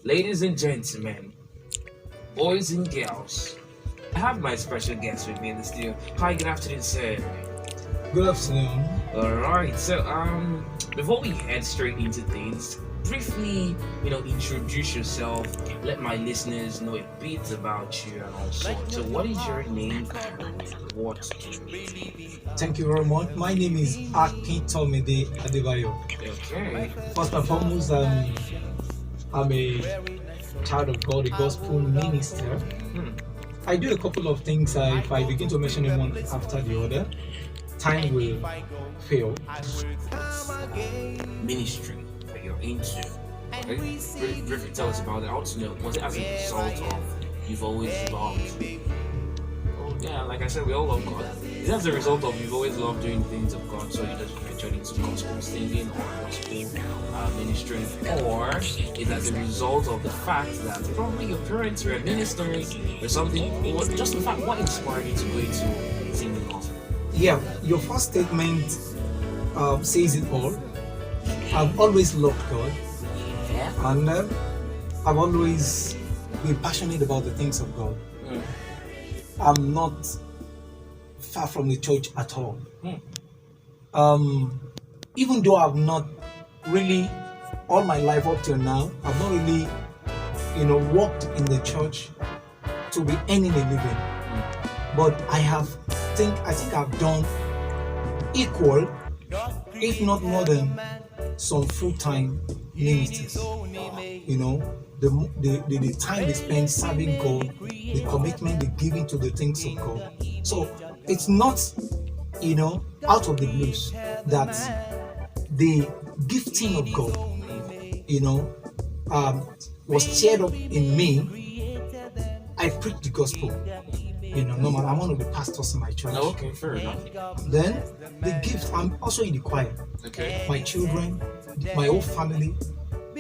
Ladies and gentlemen, boys and girls, I have my special guest with me in the studio. Hi, good afternoon, sir. Good afternoon. Alright, so before we head straight into things, briefly, introduce yourself, let my listeners know a bit about you and all sorts. So what is your name and what do you do? Thank you very much. My name is Akin Tomide Adebayo. Okay. First and foremost, I'm a child of God, a gospel minister. I do a couple of things. If I begin to mention them one after the other, time will fail. Ministry that you're into. Okay? Briefly tell us about it. I want to know, was it as a result of you've always loved? Oh yeah, like I said, we all love God. Is that as a result of you've always loved doing things of God, so you just ventured into gospel singing or gospel ministering, or is as a result of the fact that probably your parents were ministers or something, or just the fact what inspired you to go into singing gospel? Yeah, your first statement says it all. I've always loved God, Yeah. and I've always been passionate about the things of God. I'm not far from the church at all. Even though I've not really, all my life up till now, I've not really, worked in the church to be earning a living. But I think I've done equal, if not more than some full-time ministers. The time they spend serving God, the commitment they give into the things of God. So it's not, out of the blues that the gifting of God, was stirred up in me. I preach the gospel. Normal. I'm one of the pastors in my church. Oh, okay, fair enough. Then the gift, I'm also in the choir. Okay. My children, my whole family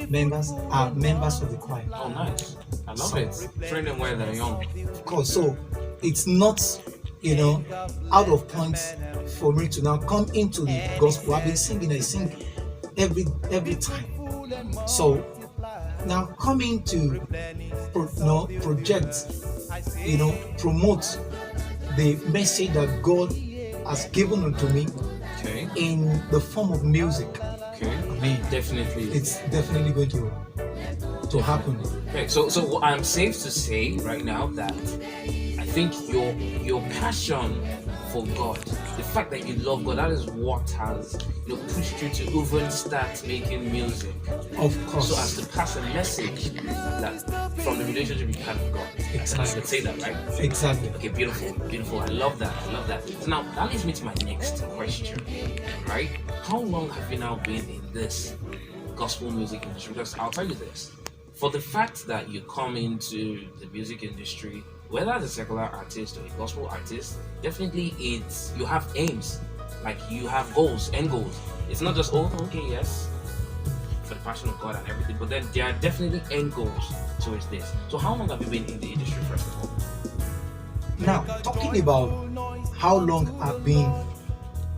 members are members of the choir. Oh, nice. I love it. Train them while they're young. Of course, so it's not, out of points for me to now come into the gospel. I've been singing, I sing every time. So now coming to project, promote the message that God has given unto me in the form of music. Okay. I mean, Definitely. it's definitely going to happen. Okay, so what I'm safe to say right now that I think your passion for God, the fact that you love God, that is what has pushed you to even start making music. Of course. So as to pass a message that from the relationship you had with God. Exactly. I could say that, right? Exactly. Okay, beautiful. I love that. So now that leads me to my next question, right? How long have you now been in this gospel music industry? Because I'll tell you this, for the fact that you come into the music industry, whether as a secular artist or a gospel artist, definitely you have aims, like you have goals, end goals. It's not just yes, for the passion of God and everything, but then there are definitely end goals towards this. So how long have you been in the industry, first of all? Now, talking about how long I've been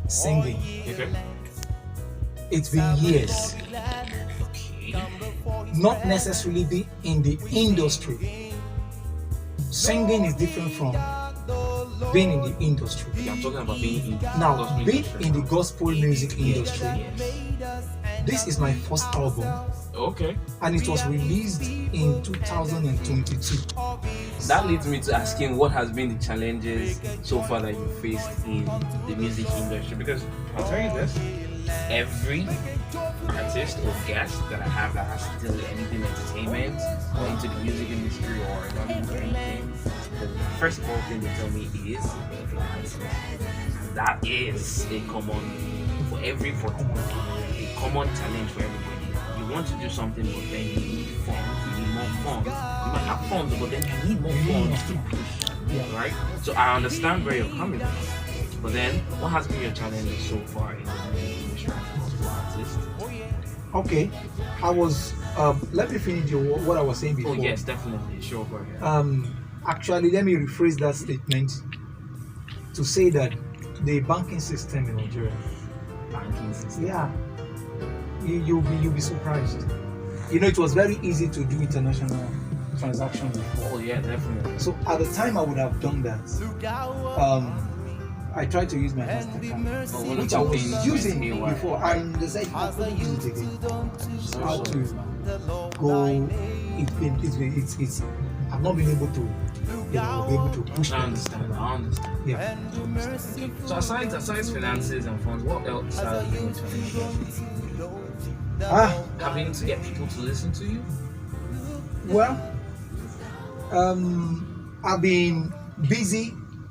singing, Okay. it's been years. Okay. Not necessarily be in the industry. Singing is different from being in the industry. Yeah, I'm talking about being in Now, gospel being industry. in the gospel music industry, Yes. this is my first album, Okay. and it was released in 2022. That leads me to asking what has been the challenges so far that you faced in the music industry, because I'll tell you this, every artist or guest that I have that has to do with anything entertainment or into the music industry or Hollywood or anything, the first of all thing they tell me is that is a common for everybody, a common challenge for everybody. You want to do something, but then you need funds, you need more funds. You might have funds, but then you need more funds to push, right? So I understand where you're coming from. But then, what has been your challenges so far in the music industry as a gospel artist? Okay, I was. Let me finish what I was saying before. Oh yes, definitely. Sure, go ahead. Actually, let me rephrase that statement to say that the banking system in Nigeria. Banking system. Yeah, you'll be surprised. it was very easy to do international transactions before. Oh yeah, definitely. So at the time I would have done that. I tried to use my MasterCard, which I was using before, and they said I couldn't use it again. How to go? It's I've not been able to, be able to push. I understand. Yeah. So aside finances and funds, what else are you doing to having to get people to listen to you? Well, I've been busy